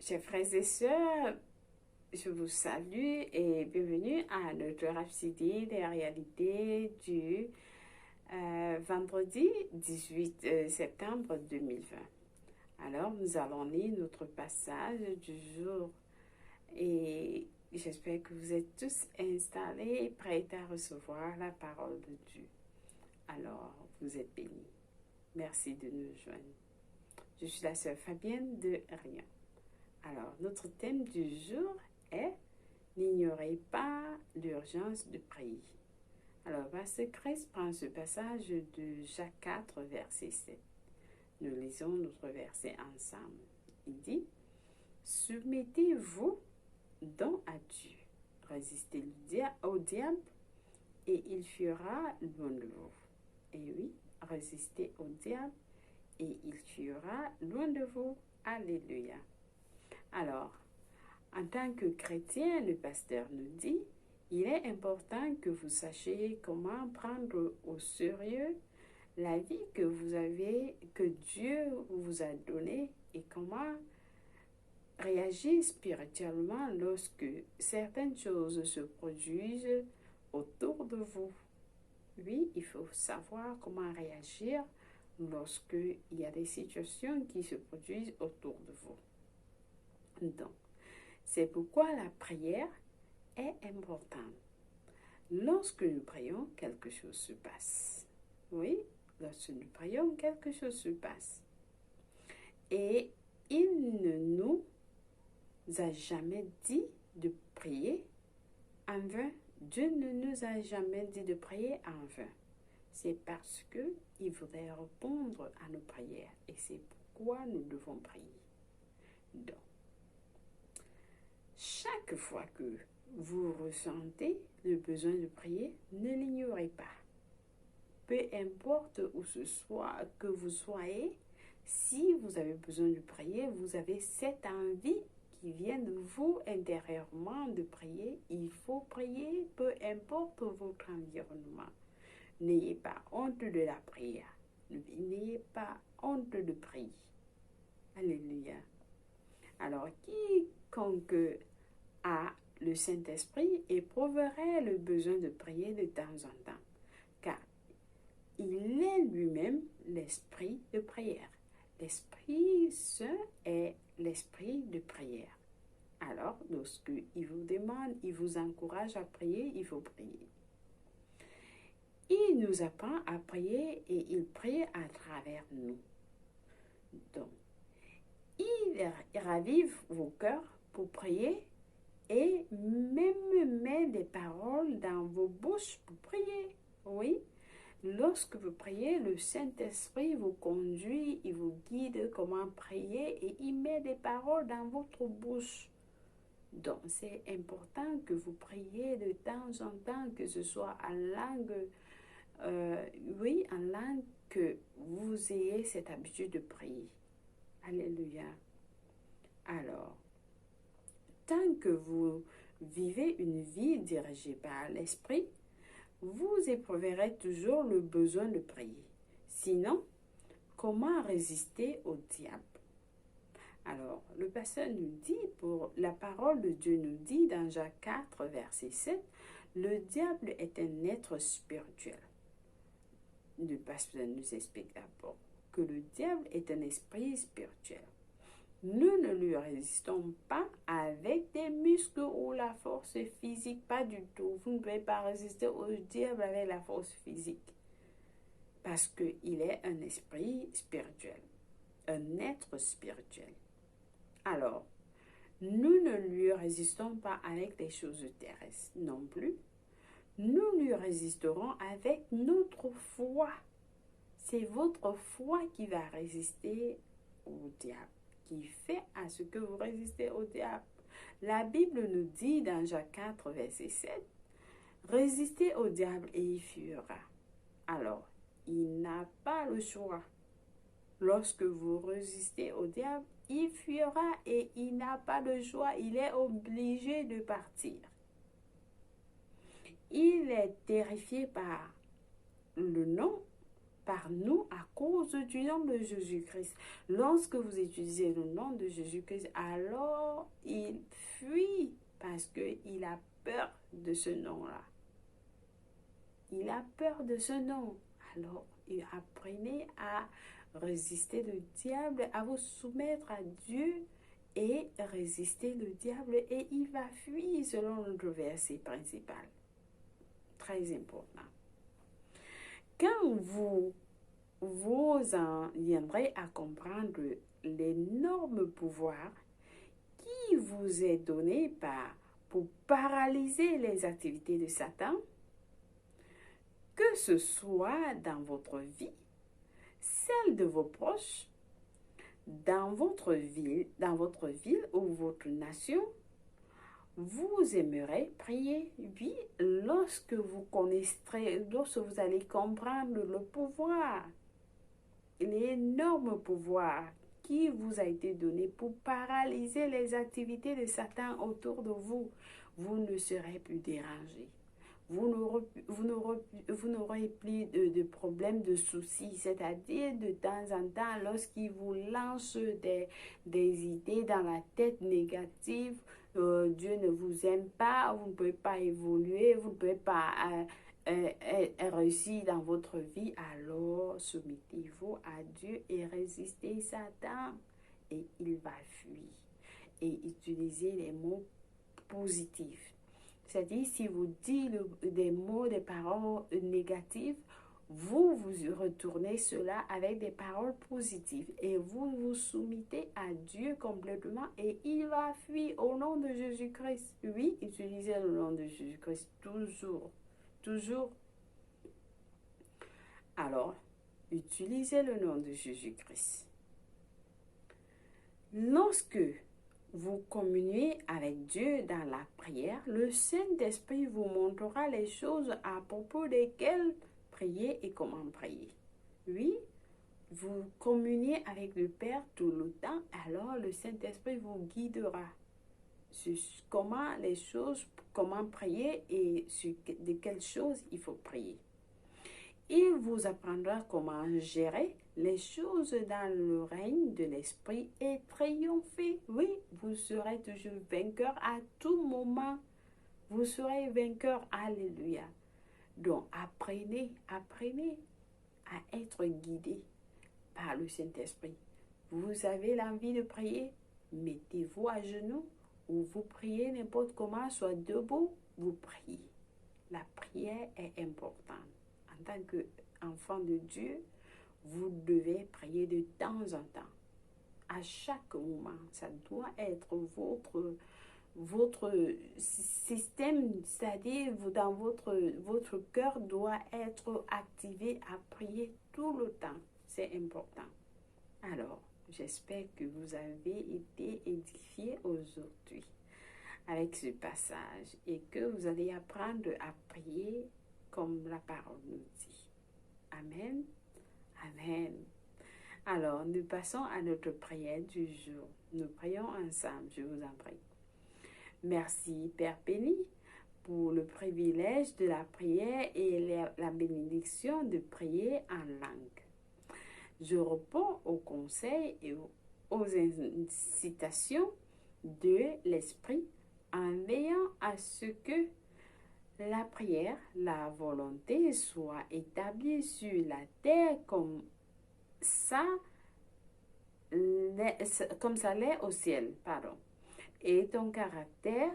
Chers frères et sœurs, je vous salue et bienvenue à notre rhapsodie des réalités du vendredi 18 septembre 2020. Alors, nous allons lire notre passage du jour et j'espère que vous êtes tous installés et prêts à recevoir la parole de Dieu. Alors, vous êtes bénis. Merci de nous joindre. Je suis la sœur Fabienne de Rien. Alors, notre thème du jour est « N'ignorez pas l'urgence de prier ». Alors, Pasteur Christ prend ce passage de Jacques 4, verset 7. Nous lisons notre verset ensemble. Il dit « Soumettez-vous donc à Dieu, résistez au diable et il fuira loin de vous. » Et oui, résistez au diable et il fuira loin de vous. Alléluia. Alors, en tant que chrétien, le pasteur nous dit, il est important que vous sachiez comment prendre au sérieux la vie que vous avez, que Dieu vous a donnée et comment réagir spirituellement lorsque certaines choses se produisent autour de vous. Oui, il faut savoir comment réagir lorsqu'il y a des situations qui se produisent autour de vous. Donc, c'est pourquoi la prière est importante. Lorsque nous prions, quelque chose se passe. Oui, lorsque nous prions, quelque chose se passe. Et il ne nous a jamais dit de prier en vain. Dieu ne nous a jamais dit de prier en vain. C'est parce qu'il voudrait répondre à nos prières. Et c'est pourquoi nous devons prier. Donc, chaque fois que vous ressentez le besoin de prier, ne l'ignorez pas. Peu importe où ce soit que vous soyez, si vous avez besoin de prier, vous avez cette envie qui vient de vous intérieurement de prier, il faut prier, peu importe votre environnement. N'ayez pas honte de la prière. N'ayez pas honte de prier. Alléluia. Alors, quiconque a le Saint-Esprit éprouverait le besoin de prier de temps en temps, car il est lui-même l'esprit de prière. L'Esprit Saint est l'esprit de prière. Alors, lorsqu'il vous demande, il vous encourage à prier, il faut prier. Il nous apprend à prier et il prie à travers nous. Donc, il ravive vos cœurs pour prier et même met des paroles dans vos bouches pour prier. Oui, lorsque vous priez, le Saint-Esprit vous conduit, il vous guide comment prier et il met des paroles dans votre bouche. Donc, c'est important que vous priez de temps en temps, que ce soit en langue, en langue que vous ayez cette habitude de prier. Alléluia. Alors, tant que vous vivez une vie dirigée par l'Esprit, vous éprouverez toujours le besoin de prier. Sinon, comment résister au diable? Alors, le pasteur nous dit, la parole de Dieu nous dit dans Jacques 4, verset 7, le diable est un être spirituel. Le pasteur nous explique d'abord que le diable est un esprit spirituel. Nous ne lui résistons pas avec des muscles ou la force physique, pas du tout. Vous ne pouvez pas résister au diable avec la force physique. Parce qu'il est un esprit spirituel, un être spirituel. Alors, nous ne lui résistons pas avec des choses terrestres non plus. Nous lui résisterons avec notre foi. C'est votre foi qui va résister au diable, qui fait à ce que vous résistez au diable. La Bible nous dit dans Jacques 4, verset 7, « Résistez au diable et il fuira. » Alors, il n'a pas le choix. Lorsque vous résistez au diable, il fuira et il n'a pas de choix. Il est obligé de partir. Il est terrifié par le nom par nous à cause du nom de Jésus-Christ. Lorsque vous utilisez le nom de Jésus-Christ, alors il fuit parce qu'il a peur de ce nom-là. Il a peur de ce nom. Alors, apprenez à résister le diable, à vous soumettre à Dieu et résister le diable et il va fuir selon notre verset principal. Très important. Quand vous en viendrez à comprendre l'énorme pouvoir qui vous est donné pour paralyser les activités de Satan, que ce soit dans votre vie, celle de vos proches, dans votre ville ou votre nation, vous aimerez prier. Oui, lorsque vous allez comprendre le pouvoir, l'énorme pouvoir qui vous a été donné pour paralyser les activités de Satan autour de vous, vous ne serez plus dérangé. Vous n'aurez plus de problèmes, de soucis. C'est-à-dire, de temps en temps, lorsqu'il vous lance des idées dans la tête négatives, Dieu ne vous aime pas, vous ne pouvez pas évoluer, vous ne pouvez pas réussir dans votre vie, alors soumettez-vous à Dieu et résistez Satan et il va fuir. Et utilisez les mots positifs. C'est-à-dire, si vous dites des mots, des paroles négatives, vous retournez cela avec des paroles positives et vous vous soumettez à Dieu complètement et il va fuir au nom de Jésus-Christ. Oui, utilisez le nom de Jésus-Christ toujours, toujours. Alors, utilisez le nom de Jésus-Christ. Lorsque vous communiez avec Dieu dans la prière, le Saint-Esprit vous montrera les choses à propos desquelles prier et comment prier. Oui, vous communiez avec le Père tout le temps, alors le Saint-Esprit vous guidera sur comment prier et de quelles choses il faut prier. Il vous apprendra comment gérer les choses dans le règne de l'Esprit et triompher. Oui, vous serez toujours vainqueur à tout moment. Vous serez vainqueur. Alléluia. Donc, apprenez à être guidé par le Saint-Esprit. Vous avez l'envie de prier, mettez-vous à genoux ou vous priez n'importe comment, soit debout, vous priez. La prière est importante. En tant qu'enfant de Dieu, vous devez prier de temps en temps. À chaque moment, ça doit être votre système, c'est-à-dire dans votre cœur doit être activé à prier tout le temps. C'est important. Alors, j'espère que vous avez été édifiés aujourd'hui avec ce passage et que vous allez apprendre à prier comme la parole nous dit. Amen. Amen. Alors, nous passons à notre prière du jour. Nous prions ensemble, je vous en prie. Merci, Père béni, pour le privilège de la prière et la bénédiction de prier en langue. Je réponds aux conseils et aux incitations de l'Esprit en veillant à ce que la prière, la volonté soit établie sur la terre comme ça l'est au ciel, et ton caractère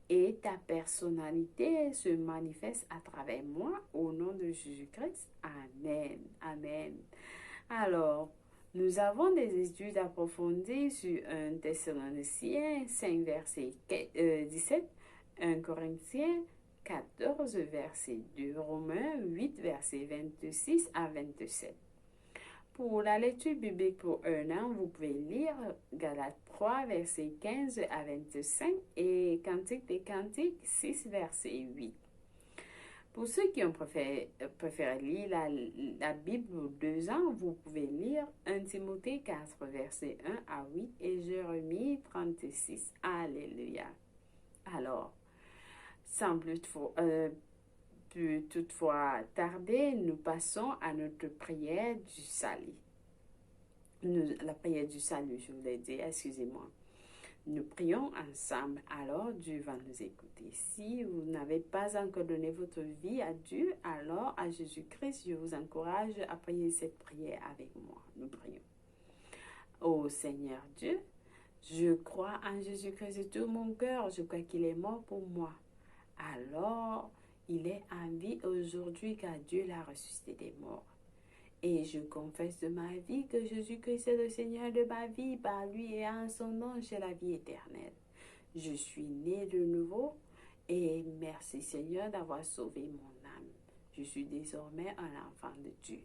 et ta personnalité se manifestent à travers moi au nom de Jésus-Christ. Amen. Amen. Alors, nous avons des études approfondies sur 1 Thessaloniciens 5, verset 17, 1 Corinthiens 14, verset 2, Romains 8, verset 26 à 27. Pour la lecture biblique pour un an, vous pouvez lire Galates 3, verset 15 à 25 et Cantique des Cantiques 6, verset 8. Pour ceux qui ont préféré lire la Bible pour 2 ans, vous pouvez lire 1 Timothée 4, verset 1 à 8 et Jérémie 36. Alléluia. Alors, sans peut toutefois tarder, nous passons à notre prière du salut. La prière du salut, je voulais dire, excusez-moi. Nous prions ensemble, alors Dieu va nous écouter. Si vous n'avez pas encore donné votre vie à Dieu, alors à Jésus-Christ, je vous encourage à prier cette prière avec moi. Nous prions. Ô Seigneur Dieu, je crois en Jésus-Christ de tout mon cœur. Je crois qu'il est mort pour moi. Alors, il est en vie aujourd'hui car Dieu l'a ressuscité des morts. Et je confesse de ma vie que Jésus-Christ est le Seigneur de ma vie. Par lui et en son nom, j'ai la vie éternelle. Je suis né de nouveau et merci Seigneur d'avoir sauvé mon âme. Je suis désormais un enfant de Dieu.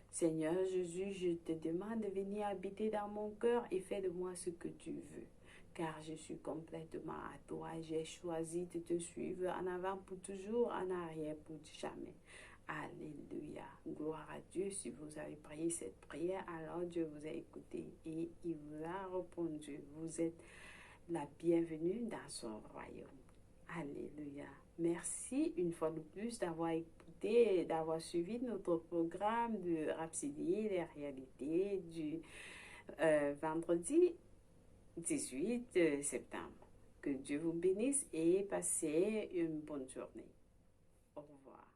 Seigneur Jésus, je te demande de venir habiter dans mon cœur et fais de moi ce que tu veux. Car je suis complètement à toi. J'ai choisi de te suivre en avant pour toujours, en arrière pour jamais. Alléluia. Gloire à Dieu. Si vous avez prié cette prière, alors Dieu vous a écouté et il vous a répondu. Vous êtes la bienvenue dans son royaume. Alléluia. Merci une fois de plus d'avoir écouté, d'avoir suivi notre programme de Rhapsodie des réalités du vendredi 18 septembre. Que Dieu vous bénisse et passez une bonne journée. Au revoir.